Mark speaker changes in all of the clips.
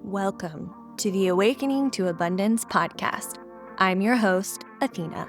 Speaker 1: Welcome to the Awakening to Abundance podcast. I'm your host, Athena.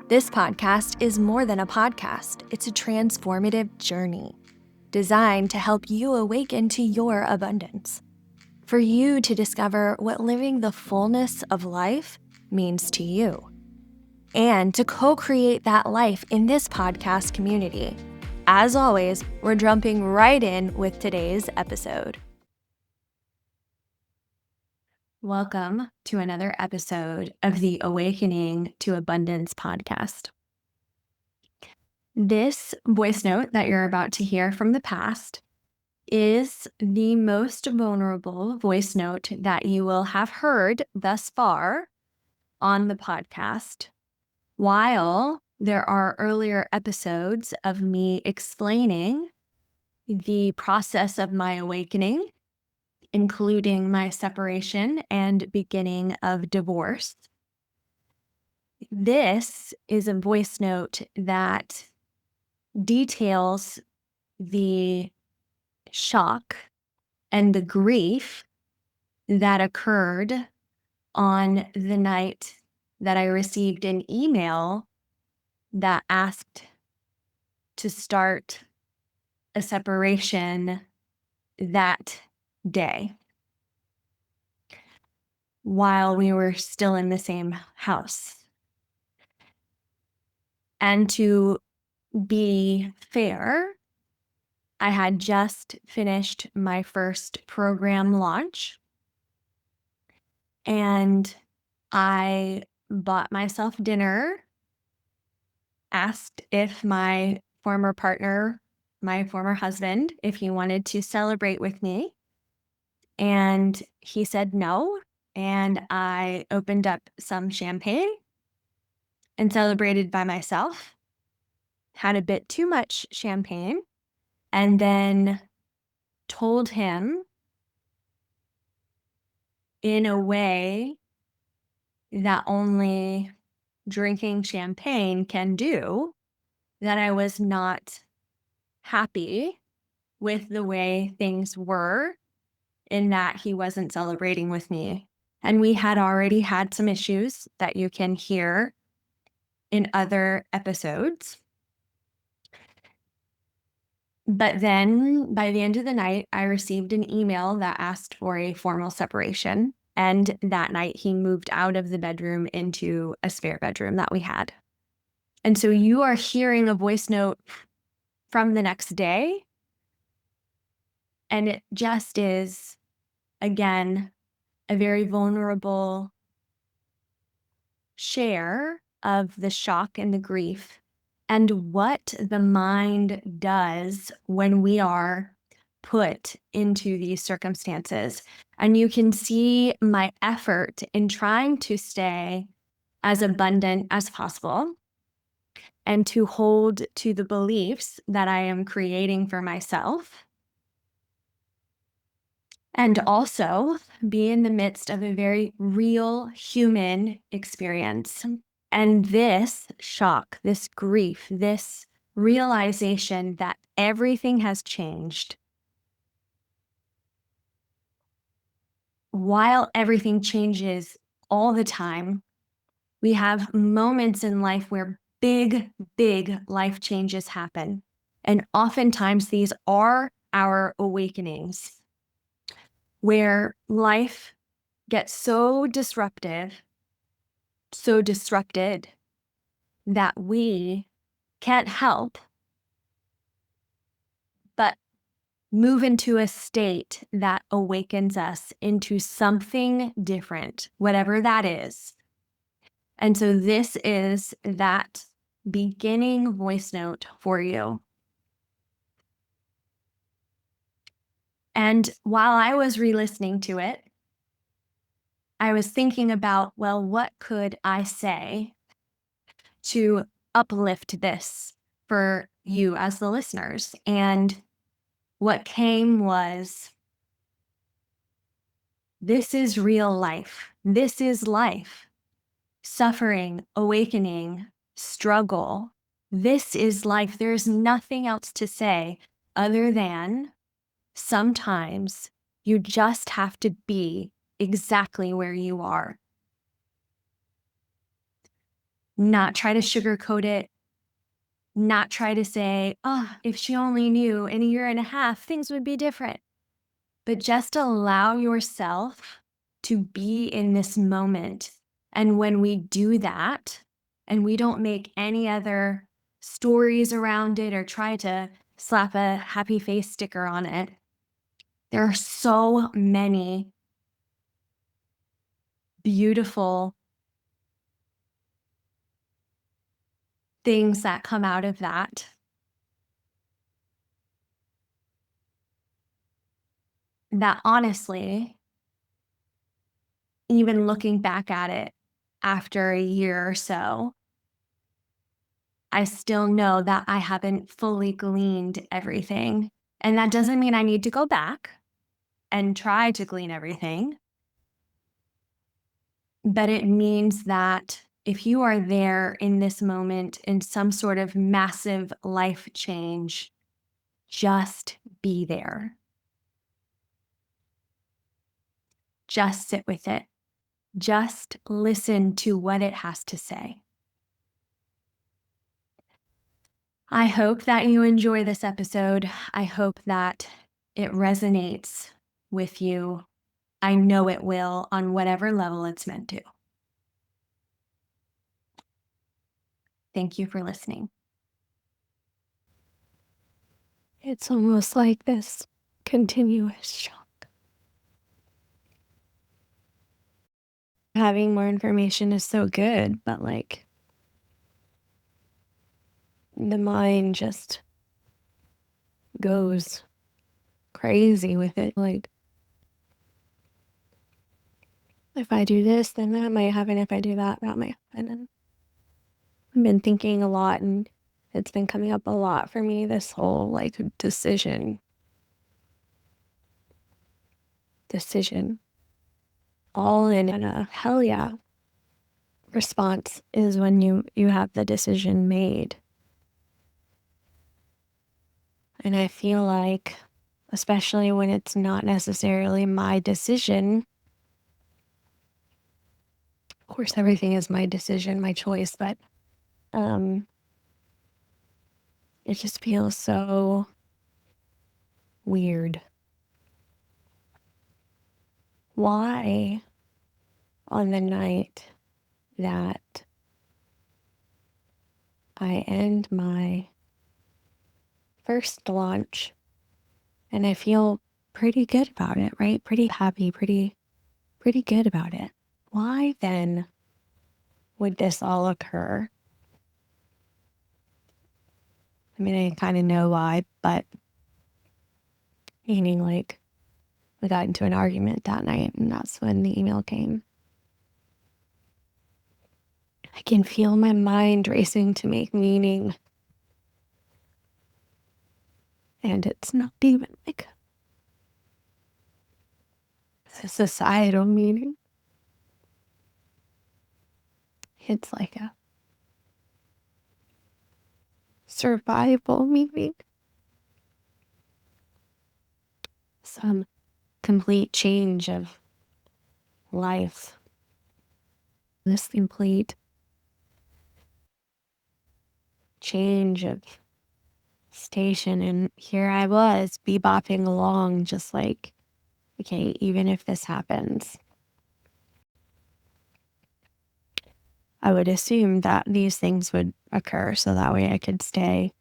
Speaker 1: This podcast is more than a podcast, it's a transformative journey designed to help you awaken to your abundance. For you to discover what living the fullness of life means to you, and to co-create that life in this podcast community. As always, we're jumping right in with today's episode. Welcome to another episode of the Awakening to Abundance podcast. This voice note that you're about to hear from the past is the most vulnerable voice note that you will have heard thus far on the podcast. While there are earlier episodes of me explaining the process of my awakening, including my separation and beginning of divorce. This is a voice note that details the shock and the grief that occurred on the night that I received an email that asked to start a separation that day while we were still in the same house. And to be fair, I had just finished my first program launch, and I bought myself dinner, asked if my former partner, my former husband, if he wanted to celebrate with me. And he said no. And I opened up some champagne and celebrated by myself, had a bit too much champagne, and then told him in a way that only drinking champagne can do that I was not happy with the way things were, in that he wasn't celebrating with me. And we had already had some issues that you can hear in other episodes. But then by the end of the night, I received an email that asked for a formal separation. And that night he moved out of the bedroom into a spare bedroom that we had. And so you are hearing a voice note from the next day. And it just is, again, a very vulnerable share of the shock and the grief and what the mind does when we are put into these circumstances. And you can see my effort in trying to stay as abundant as possible and to hold to the beliefs that I am creating for myself. And also be in the midst of a very real human experience. And this shock, this grief, this realization that everything has changed, while everything changes all the time, we have moments in life where big life changes happen. And oftentimes these are our awakenings, where life gets so disruptive, so disrupted, that we can't help but move into a state that awakens us into something different, whatever that is. And so this is that beginning voice note for you. And while I was re-listening to it, I was thinking about, well, what could I say to uplift this for you as the listeners? And what came was, this is real life. This is life. Suffering, awakening, struggle. This is life. There's nothing else to say other than sometimes You just have to be exactly where you are. Not try to sugarcoat it, not try to say, oh, if she only knew in a year and a half, things would be different. But just allow yourself to be in this moment. And when we do that, and we don't make any other stories around it or try to slap a happy face sticker on it, there are so many beautiful things that come out of that honestly, even looking back at it after a year or so, I still know that I haven't fully gleaned everything. And that doesn't mean I need to go back and try to glean everything, but it means that if you are there in this moment in some sort of massive life change, just be there. Just sit with it. Just listen to what it has to say. I hope that you enjoy this episode. I hope that it resonates with you. I know it will on whatever level it's meant to. Thank you for listening. It's almost like this continuous shock. Having more information is so good, but like the mind just goes crazy with it. Like, if I do this, then that might happen. If I do that, that might happen. And I've been thinking a lot, and it's been coming up a lot for me, this whole like decision, all in a hell yeah response is when you have the decision made. And I feel like, especially when it's not necessarily my decision, of course everything is my decision, my choice, but it just feels so weird. Why on the night that I end my first launch and I feel pretty good about it, right? Pretty happy, pretty good about it. Why then would this all occur? I mean, I kind of know why, but meaning like we got into an argument that night and that's when the email came. I can feel my mind racing to make meaning. And it's not even like a societal meaning. It's like a survival meaning. Some complete change of life. This complete change of station. And here I was bebopping along, just like, okay, even if this happens, I would assume that these things would occur so that way I could stay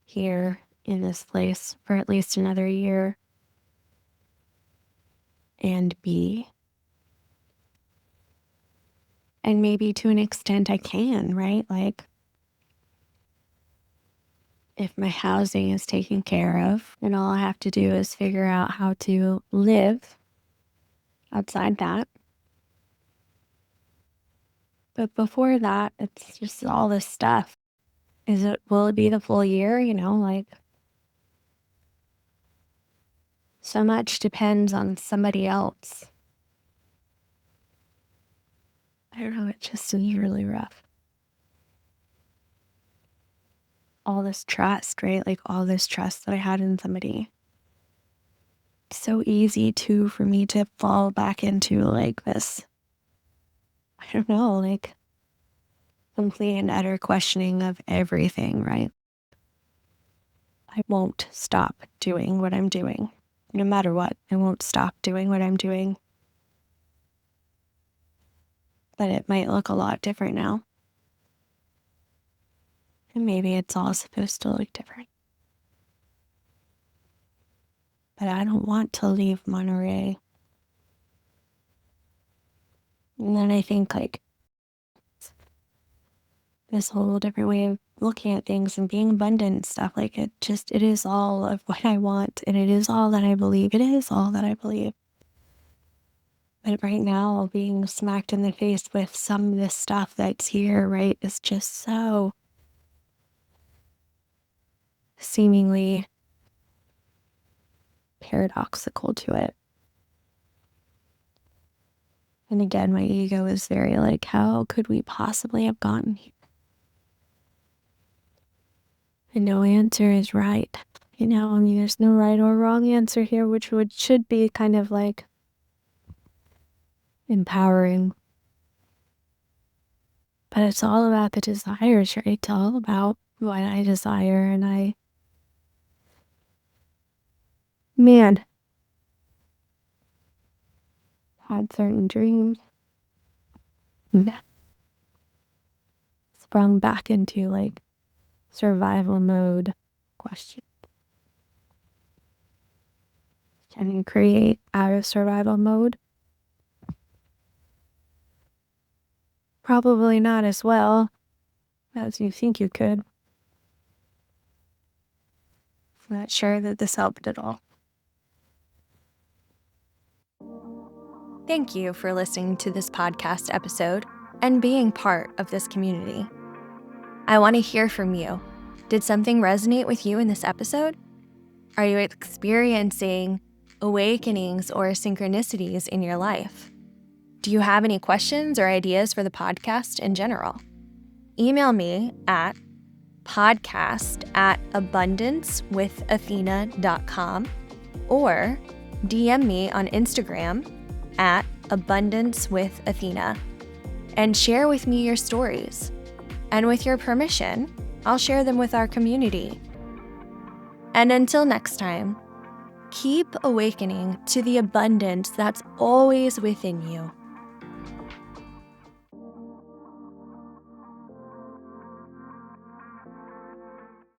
Speaker 1: here in this place for at least another year and be. And maybe to an extent I can, right? Like, if my housing is taken care of, then all I have to do is figure out how to live outside that. But before that, it's just all this stuff. Will it be the full year? Like, so much depends on somebody else. I don't know, it just is really rough. All this trust, right? Like all this trust that I had in somebody so easy too for me to fall back into like this, I don't know, like complete and utter questioning of everything, right? I won't stop doing what I'm doing. No matter what, I won't stop doing what I'm doing. But it might look a lot different now. And maybe it's all supposed to look different. But I don't want to leave Monterey. And then I think like this whole different way of looking at things and being abundant and stuff, like it is all of what I want, and it is all that I believe. It is all that I believe. But right now, being smacked in the face with some of this stuff that's here, right, is just so seemingly paradoxical to it. And again, my ego is very like, how could we possibly have gotten here? And no answer is right. I mean, there's no right or wrong answer here, which should be kind of like empowering. But it's all about the desires, right? It's all about what I desire. And man, had certain dreams. Sprung back into like survival mode question. Can you create out of survival mode? Probably not as well as you think you could. I'm not sure that this helped at all. Thank you for listening to this podcast episode and being part of this community. I want to hear from you. Did something resonate with you in this episode? Are you experiencing awakenings or synchronicities in your life? Do you have any questions or ideas for the podcast in general? Email me at podcast@abundancewithathena.com or DM me on Instagram at abundancewithathena and share with me your stories. And with your permission, I'll share them with our community. And until next time, keep awakening to the abundance that's always within you.